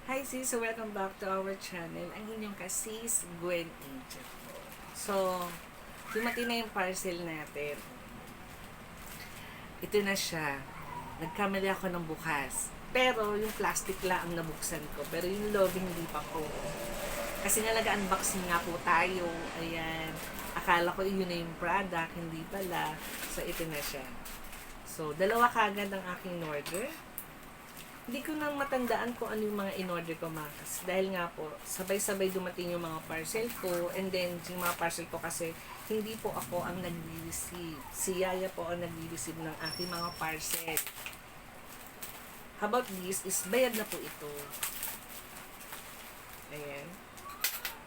Hi sis, so welcome back to our channel. Ang inyong kasis, Gwen Angel. So, dumating na yung parcel natin. Ito na siya. Nagkamali ako ng bukas. Pero yung plastic lang ang nabuksan ko. Pero yung loob hindi pa ko. Kasi nga nag-unboxing nga po tayo. Ayan. Akala ko yun na yung product. Hindi pala. So, ito na siya. So, dalawa kagad ang aking order. Hindi ko nang matandaan kung ano yung mga in-order ko, Makas. Dahil nga po, sabay-sabay dumating yung mga parcel ko. And then, yung mga parcel ko kasi, hindi po ako ang nag-receive. Si Yaya po ang nag-receive ng aking mga parcel. How about this? Is bayad na po ito. Ayan.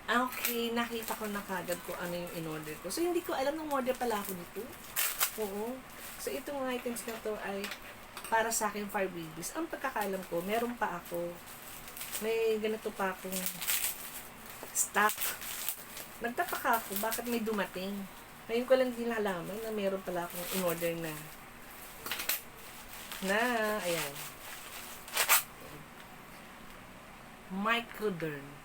Okay, nakita ko na kagad kung ano yung in-order ko. So, hindi ko alam ng order pala ako nito. Oo. So, itong items na to ay para sa akin 5 babies. Ang pagkakalam ko, meron pa ako. May ganito pa akong stock. Nagtataka ako, bakit may dumating? Ngayon ko lang din nalaman na meron pala akong in-order na, ayan, Microderm.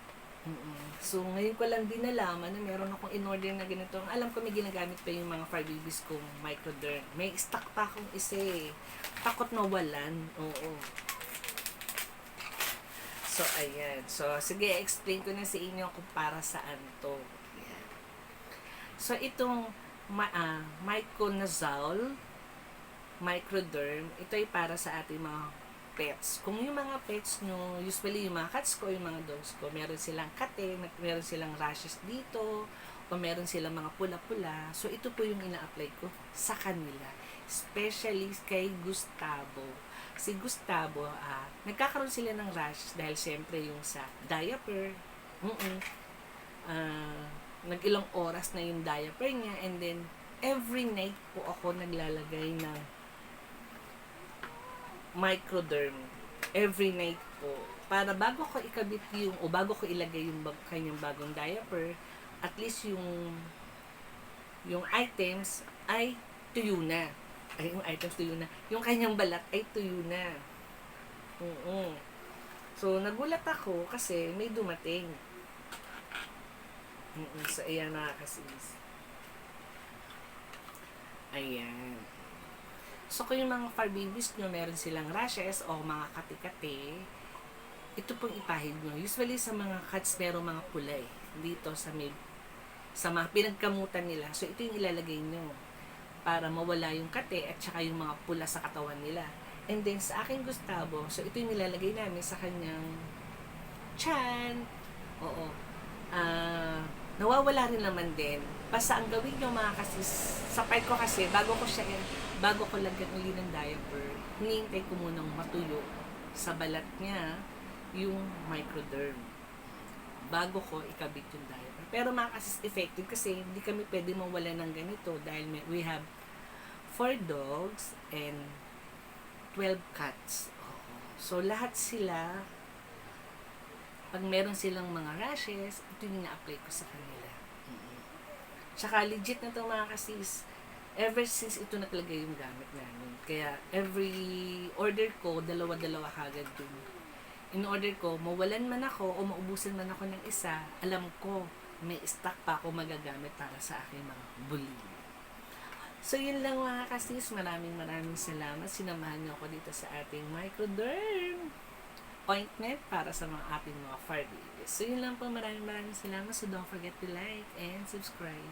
So, ngayon ko lang din nalaman na meron akong in-order na ganito. Alam ko may ginagamit pa yung mga 5 babies kong Microderm. May stock pa akong isa eh. Takot mawalan. Oo. So, ayan. So, sige, explain ko na sa inyo kung para saan to. Ayan. So, itong Myconazole Microderm, ito ay para sa ating mga pets. Kung yung mga pets nyo, usually yung mga cats ko, yung mga dogs ko, meron silang kate, meron silang rashes dito, o meron silang mga pula-pula. So, ito po yung ina-apply ko sa kanila. Especially kay Gustavo. Si Gustavo, nagkakaroon sila ng rashes dahil siyempre yung sa diaper. Nag-ilang oras na yung diaper niya, and then every night po ako naglalagay ng Microderm every night po. Para bago ko ikabit o bago ko ilagay yung kanyang bagong diaper, at least yung items ay tuyo na. Yung items tuyo na. Yung kanyang balat ay tuyo na. So, nagulat ako kasi may dumating. So, ayan na kasi. Ayan. So, kung yung mga fur babies nyo, meron silang rashes o mga kati-kati, ito pong ipahid nyo. Usually, sa mga cats, meron mga pulay dito sa mga pinagkamutan nila. So, ito yung ilalagay nyo para mawala yung kate at saka yung mga pula sa katawan nila. And then, sa aking Gustavo, so ito yung nilalagay namin sa kanyang chan. Oo. Nawawala rin naman din. Basta ang gawin nyo mga kasis, sa part ko kasi, bago ko lagyan uli ng diaper, hinihintay ko munang matuyo sa balat niya yung Microderm bago ko ikabit yung diaper. Pero mga kasis effective kasi hindi kami pwede mawala ng ganito dahil we have 4 dogs and 12 cats. So lahat sila, pag meron silang mga rashes, ito yung na-apply ko sa kanila. Tsaka legit na itong mga kasis, ever since ito na talaga yung gamit namin. Kaya every order ko, dalawa-dalawa kagad dun. In order ko, mawalan man ako o maubusan man ako ng isa, alam ko may stock pa ako magagamit para sa aking mga bully. So, yun lang mga kasis. Maraming salamat. Sinamahan niyo ako dito sa ating Microderm ointment para sa mga ating mga fur babies. So, yun lang po. Maraming salamat. So, don't forget to like and subscribe.